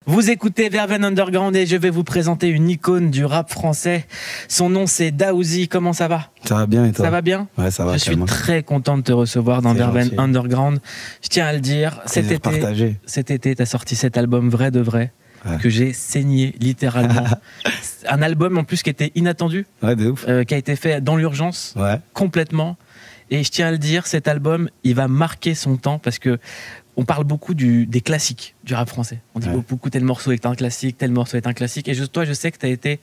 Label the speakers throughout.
Speaker 1: Vous écoutez Verven Underground et je vais vous présenter une icône du rap français. Son nom c'est Daouzi. Comment ça va?
Speaker 2: Ça va bien et toi?
Speaker 1: Ça va bien?
Speaker 2: Ouais, ça va.
Speaker 1: Je suis très content de te recevoir dans Verven Underground. Je tiens à le dire, cet été, tu as sorti cet album Vrai de Vrai. Ouais. Que j'ai saigné littéralement. Un album en plus qui était inattendu,
Speaker 2: ouais, de ouf.
Speaker 1: Qui a été fait dans l'urgence, ouais. Complètement. Et je tiens à le dire, cet album, il va marquer son temps parce que on parle beaucoup des classiques du rap français. On dit beaucoup tel morceau est un classique, tel morceau est un classique. Et toi, je sais que tu as été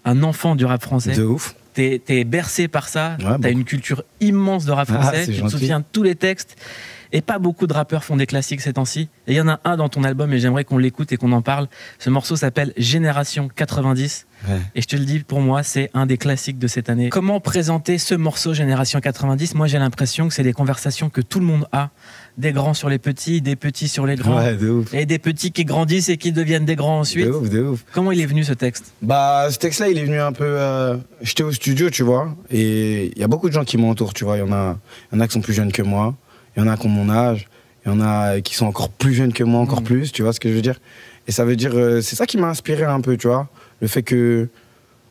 Speaker 1: un enfant du rap français.
Speaker 2: De ouf.
Speaker 1: T'es bercé par ça. Ouais, t'as une culture immense de rap français. Tu te souviens de tous les textes. Et pas beaucoup de rappeurs font des classiques ces temps-ci. Et il y en a un dans ton album et j'aimerais qu'on l'écoute et qu'on en parle. Ce morceau s'appelle Génération 90. Ouais. Et je te le dis, pour moi, c'est un des classiques de cette année. Comment présenter ce morceau Génération 90? Moi, j'ai l'impression que c'est des conversations que tout le monde a. Des grands sur les petits, des petits sur les grands. Ouais, de ouf. Et des petits qui grandissent et qui deviennent des grands ensuite.
Speaker 2: De ouf, de ouf.
Speaker 1: Comment il est venu ce texte?
Speaker 2: Bah, ce texte-là, il est venu un peu... J'étais au studio, tu vois. Et il y a beaucoup de gens qui m'entourent, tu vois. Il y en a qui sont plus jeunes que moi. Il y en a qui ont mon âge, il y en a qui sont encore plus jeunes que moi, encore plus, tu vois ce que je veux dire? Et ça veut dire, c'est ça qui m'a inspiré un peu, tu vois? Le fait que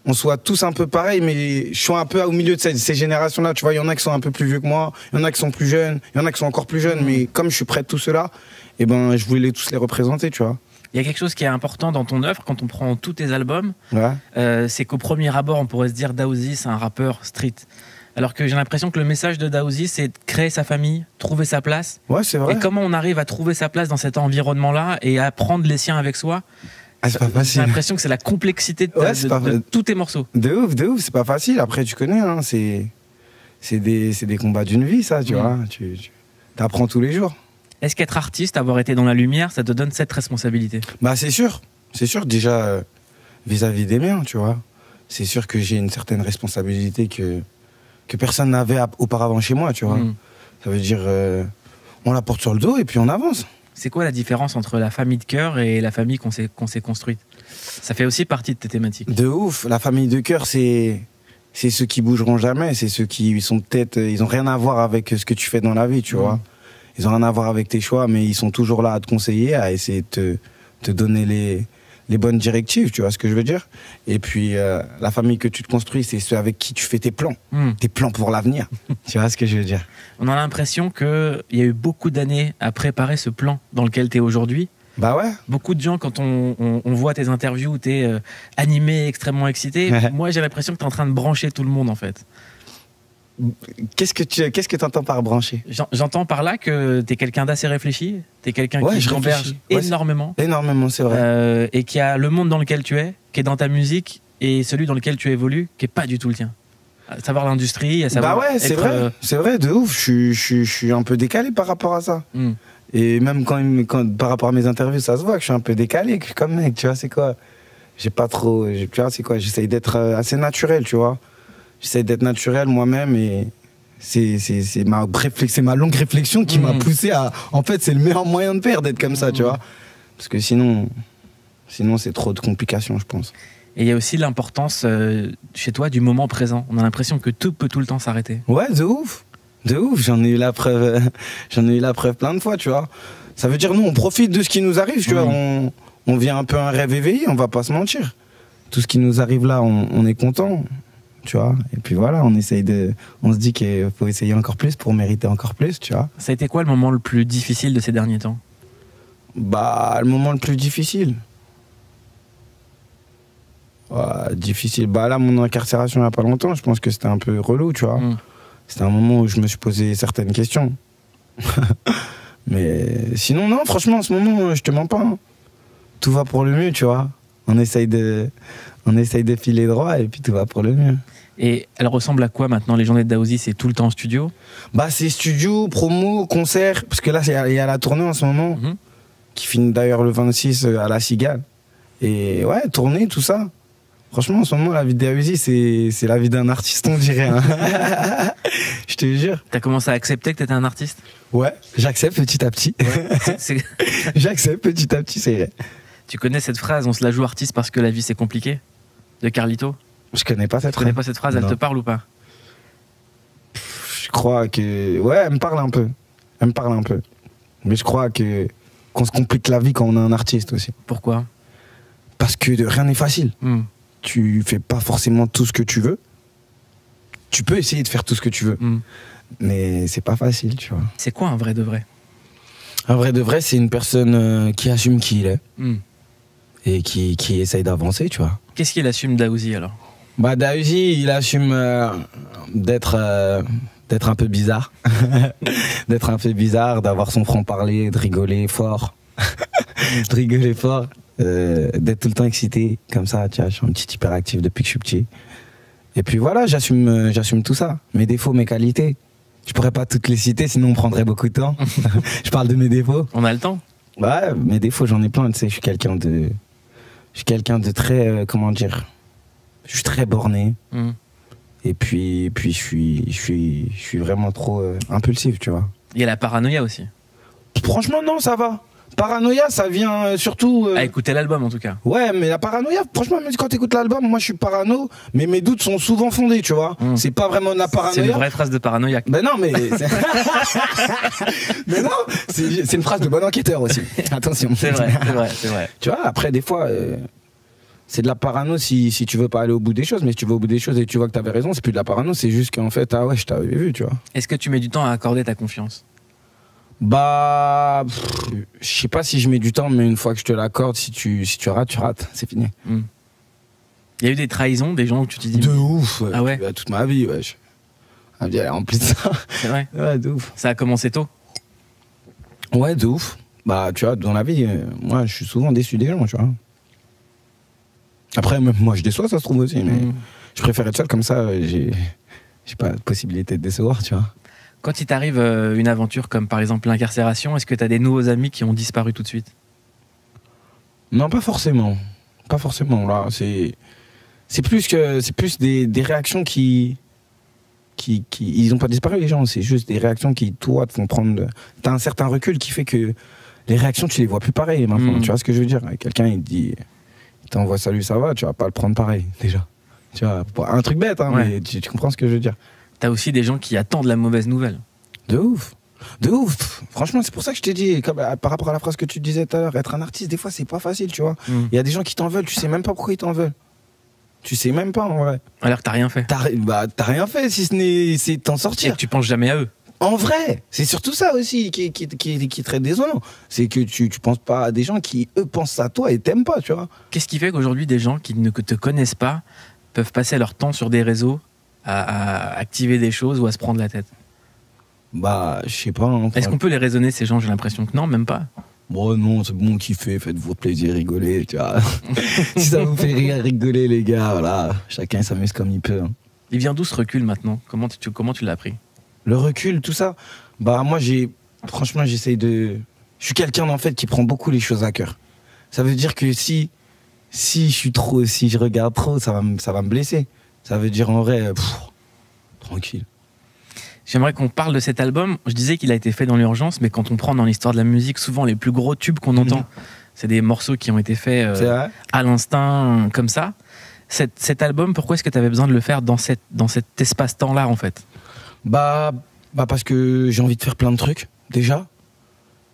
Speaker 2: on soit tous un peu pareils, mais je suis un peu au milieu de ces générations-là, tu vois? Il y en a qui sont un peu plus vieux que moi, il y en a qui sont plus jeunes, il y en a qui sont encore plus jeunes, mais comme je suis près de tout cela, eh ben, je voulais tous les représenter, tu vois?
Speaker 1: Il y a quelque chose qui est important dans ton œuvre, quand on prend tous tes albums, c'est qu'au premier abord, on pourrait se dire Daouzi, c'est un rappeur street. Alors que j'ai l'impression que le message de Daouzi, c'est de créer sa famille, trouver sa place.
Speaker 2: Ouais, c'est vrai.
Speaker 1: Et comment on arrive à trouver sa place dans cet environnement-là et à prendre les siens avec soi?
Speaker 2: C'est pas facile.
Speaker 1: J'ai l'impression que c'est la complexité de tous tes morceaux.
Speaker 2: De ouf, c'est pas facile. Après, tu connais, hein, c'est des combats d'une vie, ça, tu vois. Tu apprends tous les jours.
Speaker 1: Est-ce qu'être artiste, avoir été dans la lumière, ça te donne cette responsabilité?
Speaker 2: Bah, c'est sûr. C'est sûr, déjà, vis-à-vis des miens, tu vois. C'est sûr que j'ai une certaine responsabilité que personne n'avait auparavant chez moi, tu vois. Ça veut dire, on la porte sur le dos et puis on avance.
Speaker 1: C'est quoi la différence entre la famille de cœur et la famille qu'on s'est construite? Ça fait aussi partie de tes thématiques.
Speaker 2: De ouf. La famille de cœur, c'est ceux qui bougeront jamais. C'est ceux qui sont peut-être... Ils ont rien à voir avec ce que tu fais dans la vie, tu vois. Ils ont rien à voir avec tes choix, mais ils sont toujours là à te conseiller, à essayer de te donner les bonnes directives, tu vois ce que je veux dire? Et puis, la famille que tu te construis, c'est ceux avec qui tu fais tes plans pour l'avenir. Tu vois ce que je veux dire?
Speaker 1: On a l'impression qu'il y a eu beaucoup d'années à préparer ce plan dans lequel tu es aujourd'hui.
Speaker 2: Bah ouais.
Speaker 1: Beaucoup de gens, quand on voit tes interviews où tu es animé, extrêmement excité, moi j'ai l'impression que tu es en train de brancher tout le monde en fait.
Speaker 2: Qu'est-ce que tu entends par brancher?
Speaker 1: J'entends par là que tu es quelqu'un d'assez réfléchi, tu es quelqu'un qui converge énormément.
Speaker 2: Énormément, c'est vrai.
Speaker 1: Et qui a le monde dans lequel tu es, qui est dans ta musique, et celui dans lequel tu évolues, qui n'est pas du tout le tien. À savoir l'industrie, à savoir.
Speaker 2: Bah ouais, c'est vrai. C'est vrai, de ouf. Je suis un peu décalé par rapport à ça. Et même quand par rapport à mes interviews, ça se voit que je suis un peu décalé comme mec, tu vois, c'est quoi? J'ai pas trop. Tu vois, c'est quoi? J'essaye d'être assez naturel, tu vois. J'essaie d'être naturel moi-même et c'est ma longue réflexion qui m'a poussé à... En fait, c'est le meilleur moyen de faire d'être comme ça, tu vois. Parce que sinon c'est trop de complications, je pense.
Speaker 1: Et il y a aussi l'importance chez toi du moment présent. On a l'impression que tout peut tout le temps s'arrêter.
Speaker 2: Ouais, de ouf. De ouf, j'en ai eu la preuve plein de fois, tu vois. Ça veut dire, nous, on profite de ce qui nous arrive, tu vois. On vient un peu un rêve éveillé, on va pas se mentir. Tout ce qui nous arrive là, on est content. Tu vois, et puis voilà, on se dit qu'il faut essayer encore plus pour mériter encore plus, tu vois.
Speaker 1: Ça a été quoi le moment le plus difficile de ces derniers temps?
Speaker 2: Bah, le moment le plus difficile. Difficile. Bah là, mon incarcération il n'y a pas longtemps, je pense que c'était un peu relou, tu vois. C'était un moment où je me suis posé certaines questions. Mais sinon, non, franchement, en ce moment, je te mens pas. Hein. Tout va pour le mieux, tu vois. On essaye de filer droit et puis tout va pour le mieux.
Speaker 1: Et elle ressemble à quoi maintenant, les journées de Daouzi? C'est tout le temps en studio?
Speaker 2: Bah, c'est studio, promo, concert. Parce que là, il y a la tournée en ce moment, qui finit d'ailleurs le 26 à la Cigale. Et ouais, tournée, tout ça. Franchement, en ce moment, la vie de Daouzi, c'est la vie d'un artiste, on dirait. Hein. Je te jure.
Speaker 1: T'as commencé à accepter que t'étais un artiste?
Speaker 2: Ouais, j'accepte petit à petit. Ouais, j'accepte petit à petit, c'est vrai.
Speaker 1: Tu connais cette phrase, on se la joue artiste parce que la vie c'est compliqué, de Carlito?
Speaker 2: Je connais pas cette phrase.
Speaker 1: Tu connais pas cette phrase, elle te parle ou pas?
Speaker 2: Je crois que... Ouais, elle me parle un peu. Elle me parle un peu. Mais je crois qu'on se complique la vie quand on est un artiste aussi.
Speaker 1: Pourquoi?
Speaker 2: Parce que rien n'est facile. Tu fais pas forcément tout ce que tu veux. Tu peux essayer de faire tout ce que tu veux. Mais c'est pas facile, tu vois.
Speaker 1: C'est quoi un vrai de vrai?
Speaker 2: Un vrai de vrai, c'est une personne qui assume qui il est. Et qui essaye d'avancer, tu vois.
Speaker 1: Qu'est-ce qu'il assume Daouzi alors?
Speaker 2: Bah Daouzi, il assume d'être un peu bizarre. D'être un peu bizarre, d'avoir son franc-parler, de rigoler fort. De rigoler fort. D'être tout le temps excité, comme ça, tu vois, je suis un petit hyperactif depuis que je suis petit. Et puis voilà, j'assume tout ça. Mes défauts, mes qualités. Je pourrais pas toutes les citer, sinon on prendrait beaucoup de temps. Je parle de mes défauts.
Speaker 1: On a le temps?
Speaker 2: Ouais, mes défauts, j'en ai plein, tu sais, je suis quelqu'un de très, comment dire, je suis très borné. Et puis je suis vraiment trop impulsif, tu vois.
Speaker 1: Il y a la paranoïa aussi.
Speaker 2: Franchement, non, ça va. Paranoïa, ça vient surtout...
Speaker 1: À écouter l'album, en tout cas.
Speaker 2: Ouais, mais la paranoïa, franchement, même quand t'écoutes l'album, moi, je suis parano, mais mes doutes sont souvent fondés, tu vois. C'est pas vraiment de la paranoïa.
Speaker 1: C'est une vraie phrase de paranoïaque.
Speaker 2: Ben non, mais... mais non, c'est une phrase de bon enquêteur aussi. Attention.
Speaker 1: C'est vrai.
Speaker 2: Tu vois, après, des fois... c'est de la parano si tu veux pas aller au bout des choses, mais si tu vas au bout des choses et tu vois que t'avais raison, c'est plus de la parano, c'est juste qu'en fait, ah ouais, je t'avais vu, tu vois.
Speaker 1: Est-ce que tu mets du temps à accorder ta confiance?
Speaker 2: Bah, je sais pas si je mets du temps, mais une fois que je te l'accorde, si tu rates, c'est fini.
Speaker 1: Il y a eu des trahisons, des gens où tu te dis...
Speaker 2: De ouf,
Speaker 1: ah ouais.
Speaker 2: Toute ma vie, wesh. Ma vie, elle est remplie de ça.
Speaker 1: C'est vrai?
Speaker 2: Ouais, de ouf.
Speaker 1: Ça a commencé tôt?
Speaker 2: Ouais, de ouf. Bah, tu vois, dans la vie, moi, je suis souvent déçu des gens, tu vois. Après, même moi, je déçois, ça se trouve aussi, mais je préfère être seul, comme ça, j'ai pas de possibilité de décevoir, tu vois.
Speaker 1: Quand il t'arrive une aventure comme par exemple l'incarcération, est-ce que tu as des nouveaux amis qui ont disparu tout de suite?
Speaker 2: Non, pas forcément. Pas forcément, là. C'est plus des réactions qui ils ont pas disparu, les gens. C'est juste des réactions qui, toi, te font prendre... T'as un certain recul qui fait que les réactions, tu les vois plus pareilles maintenant. Tu vois ce que je veux dire? Quelqu'un, il te dit... Il t'envoie salut, ça va, tu vas pas le prendre pareil, déjà. Tu vois, un truc bête, hein, mais tu comprends ce que je veux dire.
Speaker 1: T'as aussi des gens qui attendent la mauvaise nouvelle.
Speaker 2: De ouf. De ouf. Franchement, c'est pour ça que je t'ai dit, par rapport à la phrase que tu disais tout à l'heure, être un artiste, des fois, c'est pas facile, tu vois. Il y a des gens qui t'en veulent, tu sais même pas pourquoi ils t'en veulent. Tu sais même pas, en vrai.
Speaker 1: Alors que t'as rien fait.
Speaker 2: T'as rien fait, si ce n'est c'est t'en sortir.
Speaker 1: Et que tu penses jamais à eux.
Speaker 2: En vrai, c'est surtout ça aussi qui est très désolant. C'est que tu penses pas à des gens qui, eux, pensent à toi et t'aiment pas, tu vois.
Speaker 1: Qu'est-ce qui fait qu'aujourd'hui, des gens qui ne te connaissent pas peuvent passer leur temps sur des réseaux à activer des choses ou à se prendre la tête?
Speaker 2: Bah, je sais pas. Hein,
Speaker 1: est-ce qu'on peut les raisonner, ces gens? J'ai l'impression que non, même pas.
Speaker 2: Bon, non, c'est bon, kiffez, faites-vous plaisir, rigolez, tu vois. Si ça vous fait rire, rigoler, les gars, voilà. Chacun s'amuse comme il peut. Hein.
Speaker 1: Il vient d'où ce recul maintenant? Comment tu l'as pris?
Speaker 2: Le recul, tout ça. Bah, moi, franchement, j'essaye de... Je suis quelqu'un, en fait, qui prend beaucoup les choses à cœur. Ça veut dire que si je regarde trop, ça va me blesser. Ça veut dire, en vrai, tranquille.
Speaker 1: J'aimerais qu'on parle de cet album. Je disais qu'il a été fait dans l'urgence, mais quand on prend dans l'histoire de la musique, souvent les plus gros tubes qu'on entend, c'est des morceaux qui ont été faits à l'instinct, comme ça. Cet album, pourquoi est-ce que tu avais besoin de le faire dans cet espace-temps-là, en fait? Bah
Speaker 2: parce que j'ai envie de faire plein de trucs, déjà.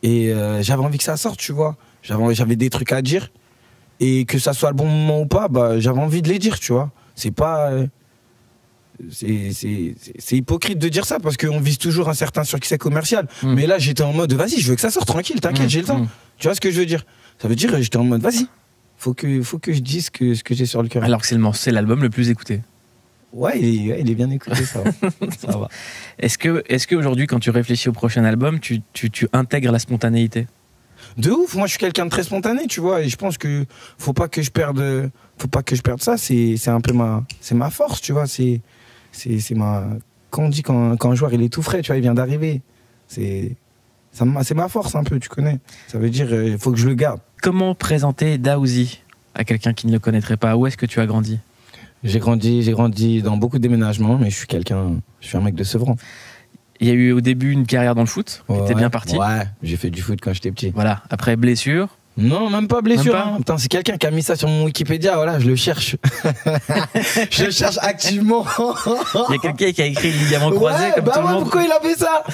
Speaker 2: Et j'avais envie que ça sorte, tu vois. J'avais des trucs à dire. Et que ça soit le bon moment ou pas, bah, j'avais envie de les dire, tu vois. C'est pas... c'est hypocrite de dire ça parce qu'on vise toujours un certain succès commercial. Mais là, j'étais en mode, vas-y, je veux que ça sorte tranquille, t'inquiète, j'ai le temps. Tu vois ce que je veux dire? Ça veut dire, j'étais en mode, vas-y, faut que je dise ce que j'ai sur le cœur.
Speaker 1: Alors que c'est l'album le plus écouté.
Speaker 2: Ouais, il est bien écouté, ça va. Ça va.
Speaker 1: Est-ce qu'aujourd'hui, quand tu réfléchis au prochain album, tu intègres la spontanéité?
Speaker 2: De ouf, moi je suis quelqu'un de très spontané, tu vois, et je pense que faut pas que je perde ça, c'est un peu ma force, tu vois, c'est quand on dit quand un joueur il est tout frais, tu vois, il vient d'arriver, c'est ma force un peu, tu connais. Ça veut dire il faut que je le garde. Comment présenter Daouzi à quelqu'un qui ne le connaîtrait pas? Où est-ce que tu as grandi? J'ai grandi dans beaucoup de déménagements, mais je suis un mec de Sevran. Il y a eu au début une carrière dans le foot, qui était bien partie. Ouais, j'ai fait du foot quand j'étais petit. Voilà, après blessure, Non, même pas blessure. Même pas hein. Putain, c'est quelqu'un qui a mis ça sur mon Wikipédia, voilà, je le cherche. Je le cherche activement.
Speaker 1: Il y a quelqu'un qui a écrit le ligament croisé comme tout le monde.
Speaker 2: Pourquoi il a fait ça?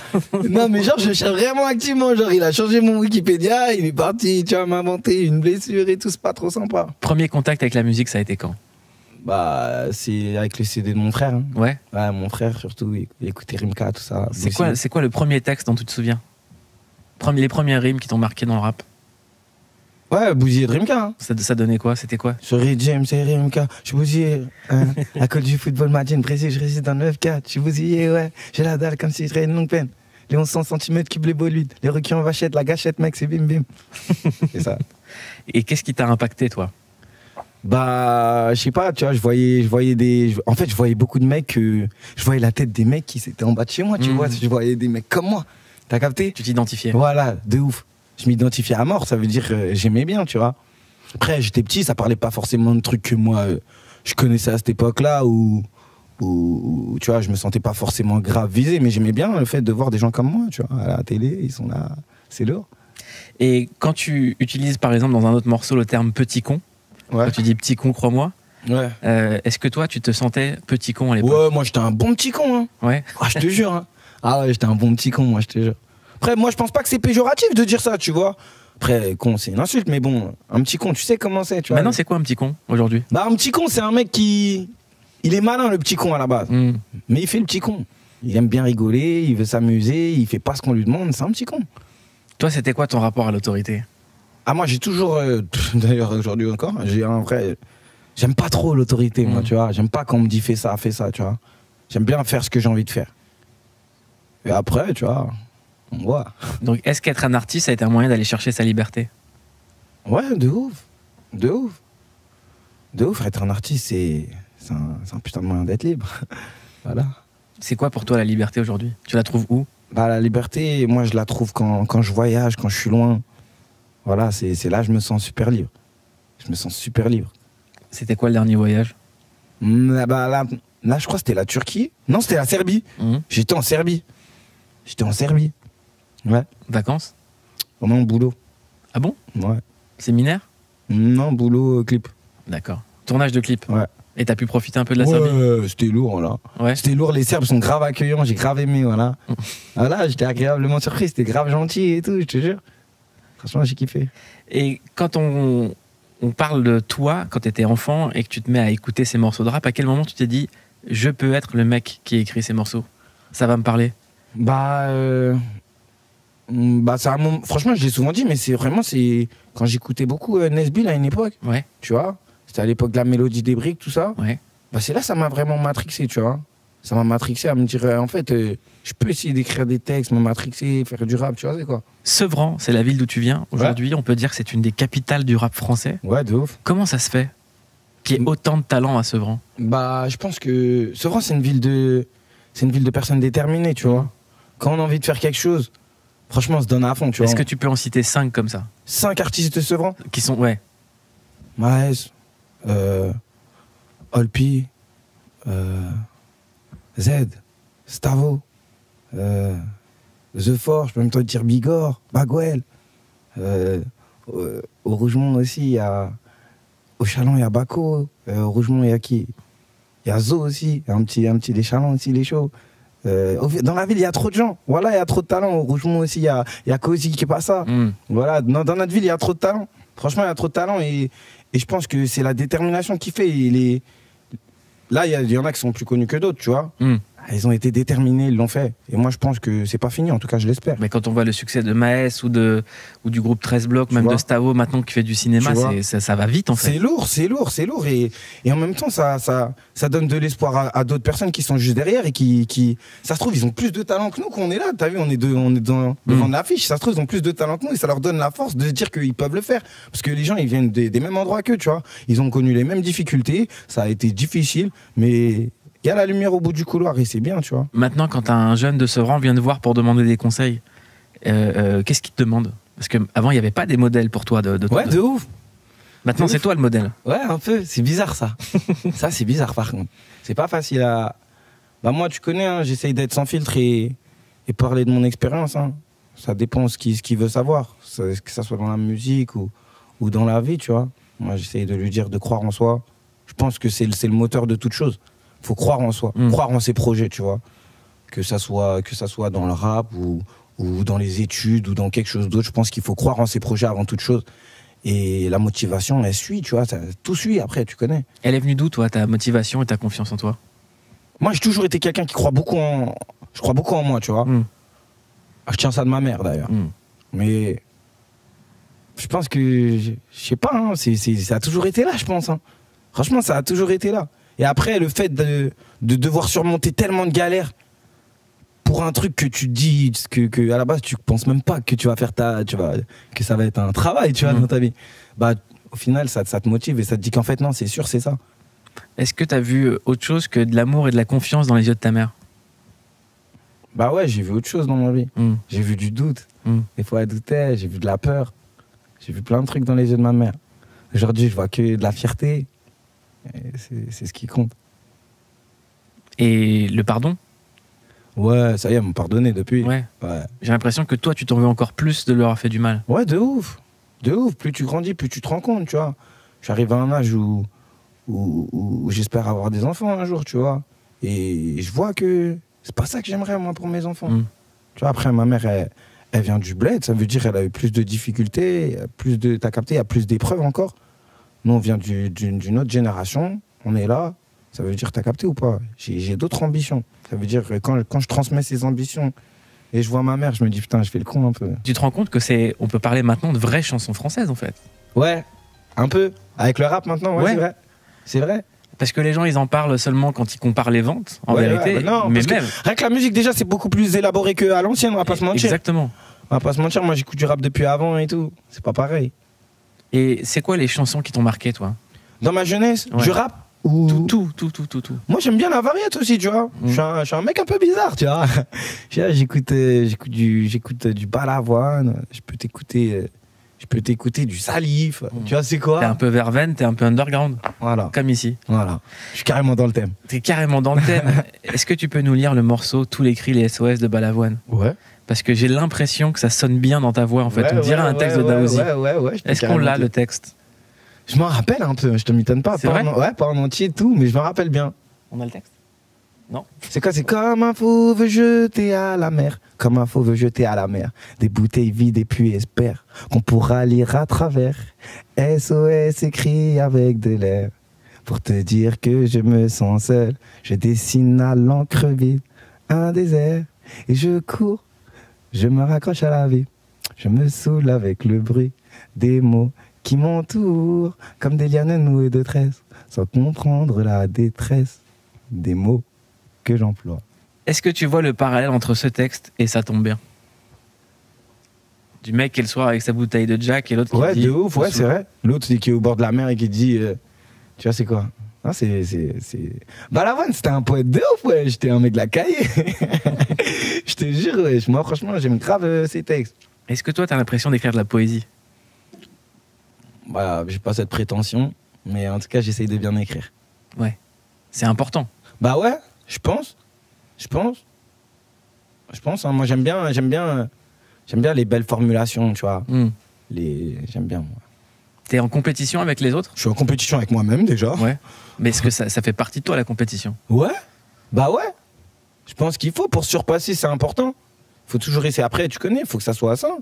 Speaker 2: Non, mais genre, je le cherche vraiment activement. Genre, il a changé mon Wikipédia, il est parti, tu vois, m'inventer une blessure et tout, c'est pas trop sympa.
Speaker 1: Premier contact avec la musique, ça a été quand?
Speaker 2: Bah, c'est avec le CD de mon frère. Hein.
Speaker 1: Ouais.
Speaker 2: Ouais, mon frère surtout, il écoutait Rimka, tout ça.
Speaker 1: C'est quoi le premier texte dont tu te souviens? Les premières rimes qui t'ont marqué dans le rap?
Speaker 2: Ouais, bousillé de Rimka. Hein.
Speaker 1: Ça donnait quoi? C'était quoi?
Speaker 2: Sur James et Rimka, je suis bousillé. Hein. À cause du football, Madine précis, je réside dans 9-4. Je suis bousillé, ouais. J'ai la dalle comme si je serais une longue peine. Les 1100 cm cubes, les boludes. Les requins en vachette, la gâchette, mec, c'est bim bim. C'est ça.
Speaker 1: Et qu'est-ce qui t'a impacté, toi?
Speaker 2: Bah, je sais pas, tu vois, je voyais des. En fait, je voyais beaucoup de mecs. Je voyais la tête des mecs qui étaient en bas de chez moi, tu vois. Je voyais des mecs comme moi. T'as capté?
Speaker 1: Tu t'identifiais?
Speaker 2: Voilà, de ouf. Je m'identifiais à mort, ça veut dire j'aimais bien, tu vois. Après, j'étais petit, ça parlait pas forcément de trucs que moi, je connaissais à cette époque-là, où, tu vois, je me sentais pas forcément grave visé, mais j'aimais bien le fait de voir des gens comme moi, tu vois, à la télé, ils sont là, c'est lourd.
Speaker 1: Et quand tu utilises, par exemple, dans un autre morceau, le terme petit con,
Speaker 2: ouais.
Speaker 1: Quand tu dis petit con, crois-moi,
Speaker 2: ouais.
Speaker 1: Est-ce que toi, tu te sentais petit con à l'époque?
Speaker 2: Ouais, moi, j'étais un bon petit con, hein.
Speaker 1: Ouais.
Speaker 2: Ah, je te jure, hein. Ah ouais, j'étais un bon petit con, moi, je te jure. Après, moi, je pense pas que c'est péjoratif de dire ça, tu vois. Après, con, c'est une insulte, mais bon, un petit con, tu sais comment c'est, tu vois.
Speaker 1: Maintenant, c'est quoi un petit con, aujourd'hui?
Speaker 2: Bah, un petit con, c'est un mec qui... Il est malin, le petit con, à la base. Mais il fait le petit con. Il aime bien rigoler, il veut s'amuser, il fait pas ce qu'on lui demande, c'est un petit con.
Speaker 1: Toi, c'était quoi ton rapport à l'autorité?
Speaker 2: Ah, moi, j'ai toujours... D'ailleurs, aujourd'hui encore, j'ai un vrai... J'aime pas trop l'autorité, moi, tu vois. J'aime pas quand on me dit fais ça, tu vois. J'aime bien faire ce que j'ai envie de faire. Et après, tu vois... Ouais.
Speaker 1: Donc, est-ce qu'être un artiste, ça a été un moyen d'aller chercher sa liberté?
Speaker 2: Ouais, de ouf. De ouf. De ouf, être un artiste, c'est un putain de moyen d'être libre. Voilà.
Speaker 1: C'est quoi pour toi la liberté aujourd'hui? Tu la trouves où?
Speaker 2: Bah, la liberté, moi, je la trouve quand je voyage, quand je suis loin. Voilà, c'est là que je me sens super libre. Je me sens super libre.
Speaker 1: C'était quoi le dernier voyage?
Speaker 2: Bah, là, je crois que c'était la Turquie. Non, c'était la Serbie. J'étais en Serbie. Ouais.
Speaker 1: Vacances?
Speaker 2: Pendant le boulot.
Speaker 1: Ah bon?
Speaker 2: Ouais.
Speaker 1: Séminaire?
Speaker 2: Non, boulot, clip.
Speaker 1: D'accord. Tournage de clip?
Speaker 2: Ouais.
Speaker 1: Et t'as pu profiter un peu de la Serbie?
Speaker 2: Ouais, c'était lourd, là.
Speaker 1: Ouais.
Speaker 2: C'était lourd, les Serbes sont grave accueillants, j'ai grave aimé, voilà. Voilà, j'étais agréablement surpris, c'était grave gentil et tout, je te jure. Franchement, j'ai kiffé.
Speaker 1: Et quand on parle de toi, quand t'étais enfant et que tu te mets à écouter ces morceaux de rap, à quel moment tu t'es dit, je peux être le mec qui écrit ces morceaux? Ça va me parler?
Speaker 2: Bah, c'est un moment... Franchement, je l'ai souvent dit, mais c'est quand j'écoutais beaucoup Nesbill à une époque. Ouais. Tu vois, c'était à l'époque de la mélodie des briques, tout ça.
Speaker 1: Ouais.
Speaker 2: Bah, c'est là, ça m'a vraiment matrixé, tu vois. Ça m'a matrixé à me dire, en fait, je peux essayer d'écrire des textes, me matrixer, faire du rap, tu vois, c'est quoi. Sevran,
Speaker 1: c'est la ville d'où tu viens. Aujourd'hui, on peut dire que c'est une des capitales du rap français.
Speaker 2: Ouais, de ouf.
Speaker 1: Comment ça se fait qu'il y ait autant de talent à Sevran?
Speaker 2: Bah, je pense que Sevran, c'est une ville de personnes déterminées, tu vois. Quand on a envie de faire quelque chose, franchement, on se donne à fond, tu vois.
Speaker 1: Est-ce que tu peux en citer 5 comme ça?
Speaker 2: 5 artistes de Sevran?
Speaker 1: Qui sont, ouais.
Speaker 2: Maes, Olpi, Z, Stavo, The Force, je peux même te dire Bigorre, Bagwell. Au Rougemont aussi, il y a... Au Chalon, il y a Baco. Au Rougemont, il y a qui? Il y a Zo aussi, un petit des Chalons aussi, les shows. Dans la ville, il y a trop de gens. Voilà, il y a trop de talent. Au Rougemont aussi, il y a Cozy qui est pas ça. Voilà, dans notre ville, il y a trop de talent. Franchement, il y a trop de talent et je pense que c'est la détermination qui fait. Là, il y en a qui sont plus connus que d'autres, tu vois. Ils ont été déterminés, ils l'ont fait. Et moi, je pense que c'est pas fini, en tout cas, je l'espère.
Speaker 1: Mais quand on voit le succès de Maes ou du groupe 13 blocs, même de Stavo, maintenant qui fait du cinéma, ça va vite, en fait.
Speaker 2: C'est lourd. Et en même temps, ça donne de l'espoir à d'autres personnes qui sont juste derrière et qui, ça se trouve, ils ont plus de talent que nous, qu'on est là. T'as vu, on est devant l'affiche. Ça se trouve, ils ont plus de talent que nous et ça leur donne la force de se dire qu'ils peuvent le faire. Parce que les gens, ils viennent des mêmes endroits qu'eux, tu vois. Ils ont connu les mêmes difficultés. Ça a été difficile, mais il y a la lumière au bout du couloir et c'est bien, tu vois.
Speaker 1: Maintenant, quand un jeune de Sevran vient te voir pour demander des conseils, qu'est-ce qu'il te demande? Parce qu'avant, il n'y avait pas des modèles pour toi.
Speaker 2: Ouais, de ouf.
Speaker 1: Maintenant, c'est toi le modèle.
Speaker 2: Ouais, un peu. C'est bizarre, ça. Ça, c'est bizarre, par contre. C'est pas facile à... Bah, moi, tu connais, hein, j'essaye d'être sans filtre et parler de mon expérience. Hein. Ça dépend ce qu'il veut savoir. Que ça soit dans la musique ou ou dans la vie, tu vois. Moi, j'essaye de lui dire de croire en soi. Je pense que c'est le moteur de toute chose. Il faut croire en soi, croire en ses projets, tu vois. Que ça soit dans le rap ou dans les études ou dans quelque chose d'autre. Je pense qu'il faut croire en ses projets avant toute chose. Et la motivation, elle suit, tu vois. Tout suit après, tu connais.
Speaker 1: Elle est venue d'où, toi, ta motivation et ta confiance en toi?
Speaker 2: Moi, j'ai toujours été quelqu'un qui croit beaucoup en... Je crois beaucoup en moi, tu vois. Je tiens ça de ma mère, d'ailleurs. Mais... Je pense que... Je sais pas, hein, ça a toujours été là, je pense. Hein. Franchement, ça a toujours été là. Et après, le fait de devoir surmonter tellement de galères pour un truc que tu te dis que à la base, tu penses même pas que tu vas faire que ça va être un travail, tu vois, dans ta vie. Bah, au final, ça te motive et ça te dit qu'en fait, non, c'est sûr, c'est ça.
Speaker 1: Est-ce que tu as vu autre chose que de l'amour et de la confiance dans les yeux de ta mère?
Speaker 2: Bah ouais, j'ai vu autre chose dans ma vie. J'ai vu du doute. Des fois, elle doutait, j'ai vu de la peur. J'ai vu plein de trucs dans les yeux de ma mère. Aujourd'hui, je vois que de la fierté. C'est ce qui compte.
Speaker 1: Et le pardon?
Speaker 2: Ouais, ça y est, ils m'ont pardonné depuis.
Speaker 1: Ouais. J'ai l'impression que toi, tu t'en veux encore plus de leur avoir fait du mal.
Speaker 2: Ouais, de ouf. De ouf. Plus tu grandis, plus tu te rends compte, tu vois. J'arrive à un âge où j'espère avoir des enfants un jour, tu vois. Et je vois que c'est pas ça que j'aimerais, moi, pour mes enfants. Tu vois, après, ma mère, elle vient du bled. Ça veut dire qu'elle a eu plus de difficultés, t'as capté, il y a plus d'épreuves encore. Nous, on vient d'une autre génération. On est là. Ça veut dire, t'as capté ou pas? J'ai d'autres ambitions. Ça veut dire que quand je transmets ces ambitions et je vois ma mère, je me dis, putain, je fais le con un peu.
Speaker 1: Tu te rends compte que on peut parler maintenant de vraies chansons françaises, en fait?
Speaker 2: Ouais, un peu. Avec le rap maintenant, ouais. C'est vrai. C'est vrai.
Speaker 1: Parce que les gens, ils en parlent seulement quand ils comparent les ventes, en vérité.
Speaker 2: Ouais, non,
Speaker 1: mais
Speaker 2: parce
Speaker 1: même.
Speaker 2: Rien que la musique, déjà, c'est beaucoup plus élaboré qu'à l'ancienne, on va pas se mentir.
Speaker 1: Exactement.
Speaker 2: On va pas se mentir, moi, j'écoute du rap depuis avant et tout. C'est pas pareil.
Speaker 1: Et c'est quoi les chansons qui t'ont marqué, toi?
Speaker 2: Dans ma jeunesse, du rap ou...
Speaker 1: Tout.
Speaker 2: Moi, j'aime bien la variété aussi, tu vois. Je suis un mec un peu bizarre, tu vois. J'écoute du Balavoine, je peux t'écouter du Salif, tu vois, c'est quoi?
Speaker 1: T'es un peu verveine, t'es un peu underground.
Speaker 2: Voilà.
Speaker 1: Comme ici.
Speaker 2: Voilà. Je suis carrément dans le thème.
Speaker 1: T'es carrément dans le thème. Est-ce que tu peux nous lire le morceau Tous les cris, les SOS de Balavoine?
Speaker 2: Ouais.
Speaker 1: Parce que j'ai l'impression que ça sonne bien dans ta voix, en fait. On dirait un texte de Daouzi.
Speaker 2: Ouais.
Speaker 1: Est-ce qu'on l'a, le texte?
Speaker 2: Je m'en rappelle un peu, je te m'étonne pas.
Speaker 1: C'est vrai?
Speaker 2: Pas en entier et tout, mais je m'en rappelle bien.
Speaker 1: On a le texte? Non.
Speaker 2: C'est quoi? C'est comme un fauve jeté à la mer. Comme un fauve jeté à la mer. Des bouteilles vides et puis espère qu'on pourra lire à travers. SOS écrit avec de l'air. Pour te dire que je me sens seul. Je dessine à l'encre vide un désert. Et je cours, je me raccroche à la vie. Je me saoule avec le bruit des mots qui m'entourent. Comme des lianes nouées de tresses. Sans comprendre la détresse des mots que j'emploie.
Speaker 1: Est-ce que tu vois le parallèle entre ce texte et Ça tombe bien? Du mec qui est le soir avec sa bouteille de Jack et l'autre qui dit...
Speaker 2: Ouais, de ouf, ouais, c'est vrai. L'autre qui est au bord de la mer et qui dit... tu vois, c'est quoi? Ah, c'est... Balavoine, c'était un poète de ouf, ouais. J'étais un mec de la cahier. Je te jure, ouais. Moi, franchement, j'aime grave ces textes.
Speaker 1: Est-ce que toi, t'as l'impression d'écrire de la poésie?
Speaker 2: Bah, j'ai pas cette prétention, mais en tout cas, j'essaye de bien écrire.
Speaker 1: Ouais. C'est important.
Speaker 2: Bah ouais, je pense, hein. Moi, j'aime bien les belles formulations, tu vois. J'aime bien, moi.
Speaker 1: T'es en compétition avec les autres?
Speaker 2: Je suis en compétition avec moi-même, déjà.
Speaker 1: Ouais. Mais est-ce que ça fait partie de toi, la compétition?
Speaker 2: Ouais. Bah ouais. Je pense qu'il faut, pour surpasser, c'est important. Faut toujours essayer. Après, tu connais, il faut que ça soit ça.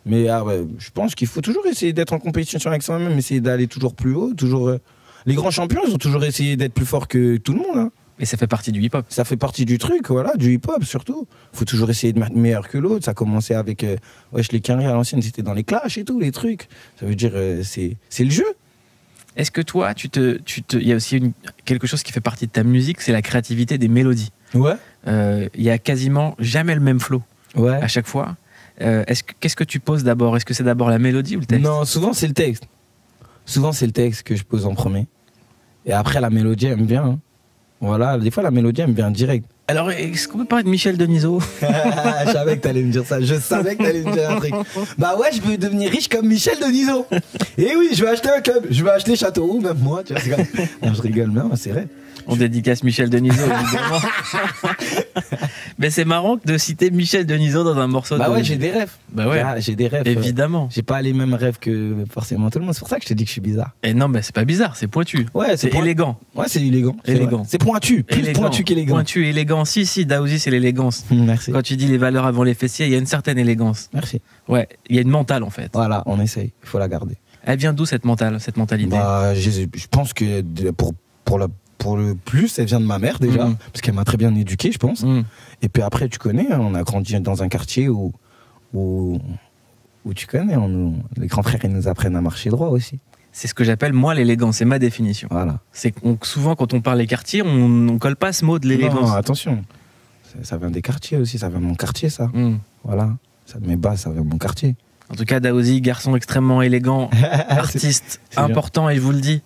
Speaker 2: Mais je pense qu'il faut toujours essayer d'être en compétition avec soi-même, essayer d'aller toujours plus haut, toujours... Les grands champions, ils ont toujours essayé d'être plus forts que tout le monde, hein.
Speaker 1: Et ça fait partie du hip-hop.
Speaker 2: Ça fait partie du truc, voilà, du hip-hop surtout. Faut toujours essayer de être meilleur que l'autre. Ça a commencé avec les Quinry à l'ancienne, c'était dans les clashs et tout, les trucs. Ça veut dire, c'est le jeu.
Speaker 1: Est-ce que toi, il y a aussi quelque chose qui fait partie de ta musique, c'est la créativité des mélodies.
Speaker 2: Ouais.
Speaker 1: Il y a quasiment jamais le même flow.
Speaker 2: Ouais.
Speaker 1: À chaque fois. Qu'est-ce que tu poses d'abord? Est-ce que c'est d'abord la mélodie ou le texte?
Speaker 2: Non, souvent c'est le texte. Souvent c'est le texte que je pose en premier. Et après la mélodie, elle me vient. Hein. Voilà, des fois la mélodie, elle me vient direct.
Speaker 1: Alors, est-ce qu'on peut parler de Michel Denisot?
Speaker 2: Je savais que t'allais me dire ça. Je savais que t'allais me dire un truc. Bah ouais, je veux devenir riche comme Michel Denisot. Et oui, je vais acheter un club. Je vais acheter Châteauroux, même moi. Tu vois, non, je rigole, non, c'est vrai.
Speaker 1: On dédicace Michel Denisot, évidemment. Mais c'est marrant de citer Michel Denisot dans un morceau.
Speaker 2: Bah ouais, j'ai des rêves.
Speaker 1: Bah ouais,
Speaker 2: j'ai des rêves.
Speaker 1: Évidemment.
Speaker 2: J'ai pas les mêmes rêves que forcément tout le monde. C'est pour ça que je te dis que je suis bizarre.
Speaker 1: Et non, mais c'est pas bizarre, c'est pointu.
Speaker 2: Ouais,
Speaker 1: c'est élégant.
Speaker 2: Ouais, c'est élégant. C'est pointu. Plus élégant. Pointu qu'élégant.
Speaker 1: Pointu, élégant. Si, Daouzi, c'est l'élégance.
Speaker 2: Merci.
Speaker 1: Quand tu dis les valeurs avant les fessiers, il y a une certaine élégance.
Speaker 2: Merci.
Speaker 1: Ouais, il y a une mentale en fait.
Speaker 2: Voilà, on essaye. Il faut la garder.
Speaker 1: Elle vient d'où cette mentalité?
Speaker 2: Bah, je pense que pour le plus, elle vient de ma mère déjà, parce qu'elle m'a très bien éduqué, je pense. Et puis après, tu connais, on a grandi dans un quartier où tu connais, les grands frères, ils nous apprennent à marcher droit aussi.
Speaker 1: C'est ce que j'appelle, moi, l'élégance, c'est ma définition.
Speaker 2: Voilà.
Speaker 1: C'est souvent, quand on parle des quartiers, on colle pas ce mot de l'élégance.
Speaker 2: Non, attention. Ça vient des quartiers aussi, ça vient de mon quartier, ça. Voilà. Ça de mes bases, ça vient de mon quartier.
Speaker 1: En tout cas, Daouzi, garçon extrêmement élégant, artiste important, et je vous le dis,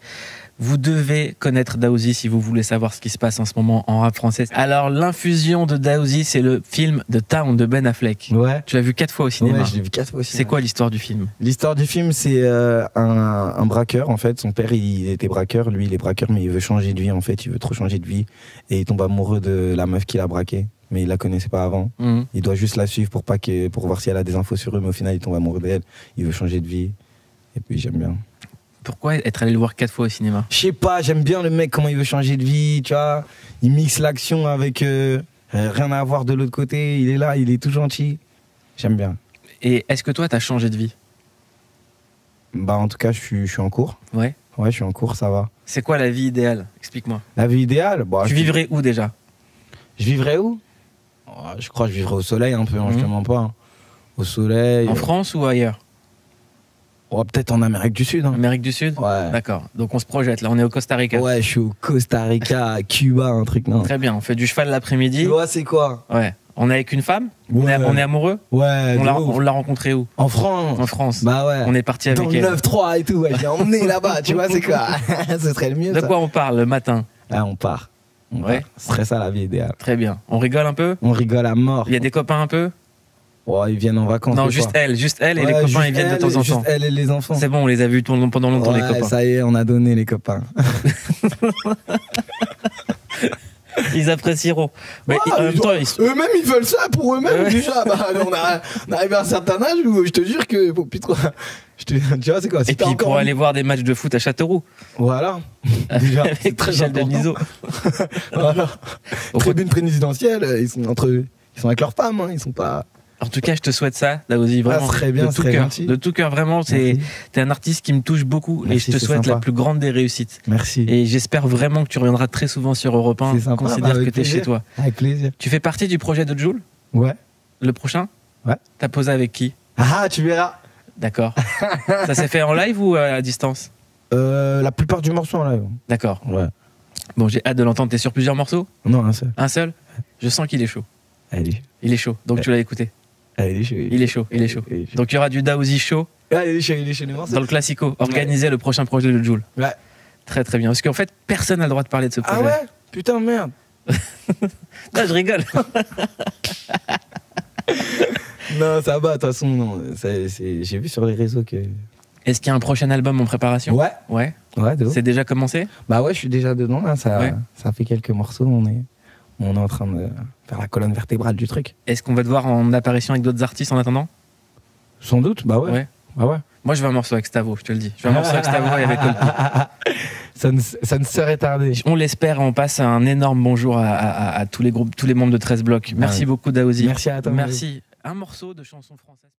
Speaker 1: vous devez connaître Daouzi si vous voulez savoir ce qui se passe en ce moment en rap français. Alors, l'infusion de Daouzi, c'est le film The Town de Ben Affleck.
Speaker 2: Ouais.
Speaker 1: Tu l'as vu 4 fois au cinéma.
Speaker 2: Ouais, je l'ai vu 4 fois au cinéma.
Speaker 1: C'est quoi l'histoire du film?
Speaker 2: L'histoire du film, c'est un braqueur, en fait. Son père, il était braqueur. Lui, il est braqueur, mais il veut changer de vie, en fait. Il veut trop changer de vie. Et il tombe amoureux de la meuf qu'il a braquée. Mais il la connaissait pas avant. Il doit juste la suivre pour voir si elle a des infos sur eux. Mais au final, il tombe amoureux d'elle. Il veut changer de vie. Et puis, j'aime bien.
Speaker 1: Pourquoi être allé le voir 4 fois au cinéma?
Speaker 2: Je sais pas, j'aime bien le mec, comment il veut changer de vie, tu vois. Il mixe l'action avec rien à voir de l'autre côté. Il est là, il est tout gentil. J'aime bien.
Speaker 1: Et est-ce que toi, t'as changé de vie?
Speaker 2: Bah, en tout cas, je suis en cours.
Speaker 1: Ouais.
Speaker 2: Ouais, je suis en cours, ça va.
Speaker 1: C'est quoi la vie idéale? Explique-moi.
Speaker 2: La vie idéale, bah,
Speaker 1: tu vivrais où déjà?
Speaker 2: Je vivrais où? Je crois que je vivrais au soleil un peu, je te mens pas. Hein. Au soleil.
Speaker 1: En France ou ailleurs?
Speaker 2: Peut-être en Amérique du Sud. Hein.
Speaker 1: Amérique du Sud?
Speaker 2: Ouais.
Speaker 1: D'accord. Donc on se projette, là, on est au Costa Rica.
Speaker 2: Ouais, je suis au Costa Rica, à Cuba, un truc, non.
Speaker 1: Très bien, on fait du cheval l'après-midi.
Speaker 2: Tu vois, c'est quoi?
Speaker 1: Ouais. On est avec une femme?
Speaker 2: Ouais.
Speaker 1: On est amoureux?
Speaker 2: Ouais.
Speaker 1: On l'a rencontré où?
Speaker 2: En France.
Speaker 1: En France.
Speaker 2: Bah ouais.
Speaker 1: On est parti avec elle.
Speaker 2: Dans le 9-3 et tout, ouais. J'ai emmené là-bas, tu vois, c'est quoi? Ce serait le mieux.
Speaker 1: De quoi on parle le matin?
Speaker 2: Ah, on part.
Speaker 1: Ouais.
Speaker 2: Ce serait ça la vie idéale.
Speaker 1: Très bien. On rigole un peu?
Speaker 2: On rigole à mort.
Speaker 1: Il y a des copains un peu?
Speaker 2: Oh, ils viennent en vacances.
Speaker 1: Non, juste elle et les copains, ils viennent de temps en temps.
Speaker 2: Juste elle et les enfants.
Speaker 1: C'est bon, on les a vus pendant longtemps, les copains.
Speaker 2: Ça y est, on a donné les copains.
Speaker 1: Ils apprécieront. Mais en même temps,
Speaker 2: eux-mêmes, ils veulent ça pour eux-mêmes, déjà. Bah, on arrive à un certain âge où je te jure que. Tu vois, c'est quoi?
Speaker 1: Et puis pour aller voir des matchs de foot à Châteauroux.
Speaker 2: Voilà. Déjà,
Speaker 1: avec très Michel Denisot.
Speaker 2: Voilà. Tribune présidentielle, ils sont avec leurs femmes, hein, ils sont pas.
Speaker 1: En tout cas, je te souhaite ça, Daouzi, vraiment.
Speaker 2: Très bien,
Speaker 1: de tout cœur, vraiment. T'es un artiste qui me touche beaucoup. Merci, et je te souhaite la plus grande des réussites.
Speaker 2: Merci.
Speaker 1: Et j'espère vraiment que tu reviendras très souvent sur Europe 1. Considère que t'es chez toi.
Speaker 2: Avec plaisir.
Speaker 1: Tu fais partie du projet de Jul?
Speaker 2: Ouais.
Speaker 1: Le prochain?
Speaker 2: Ouais.
Speaker 1: T'as posé avec qui?
Speaker 2: Ah, tu verras.
Speaker 1: D'accord. Ça s'est fait en live ou à distance?
Speaker 2: La plupart du morceau en live.
Speaker 1: D'accord.
Speaker 2: Ouais.
Speaker 1: Bon, j'ai hâte de l'entendre. T'es sur plusieurs morceaux?
Speaker 2: Non, un seul.
Speaker 1: Un seul? Je sens qu'il est chaud. Il est chaud. Donc tu l'as écouté? Il est chaud. Donc il y aura du Daouzi chaud.
Speaker 2: Il est chaud.
Speaker 1: Dans le Classico, organiser le prochain projet de Jul.
Speaker 2: Ouais.
Speaker 1: Très très bien. Parce qu'en fait, personne n'a le droit de parler de ce projet.
Speaker 2: Ah ouais? Putain, merde.
Speaker 1: Là, je rigole.
Speaker 2: Non, ça va, de toute façon, non. J'ai vu sur les réseaux que.
Speaker 1: Est-ce qu'il y a un prochain album en préparation?
Speaker 2: Ouais.
Speaker 1: Ouais. C'est déjà commencé?
Speaker 2: Bah ouais, je suis déjà dedans, là. Ça fait quelques morceaux, on est en train de faire la colonne vertébrale du truc.
Speaker 1: Est-ce qu'on va te voir en apparition avec d'autres artistes en attendant?
Speaker 2: Sans doute, bah ouais. Bah ouais.
Speaker 1: Moi, je veux un morceau avec Stavo, je te le dis. Je veux un morceau avec Stavo et avec Colpi.
Speaker 2: Ça ne serait tardé.
Speaker 1: On l'espère, on passe un énorme bonjour à tous les groupes, tous les membres de 13 blocs. Merci beaucoup, Daouzi.
Speaker 2: Merci à toi.
Speaker 1: Merci. Un morceau de chanson française.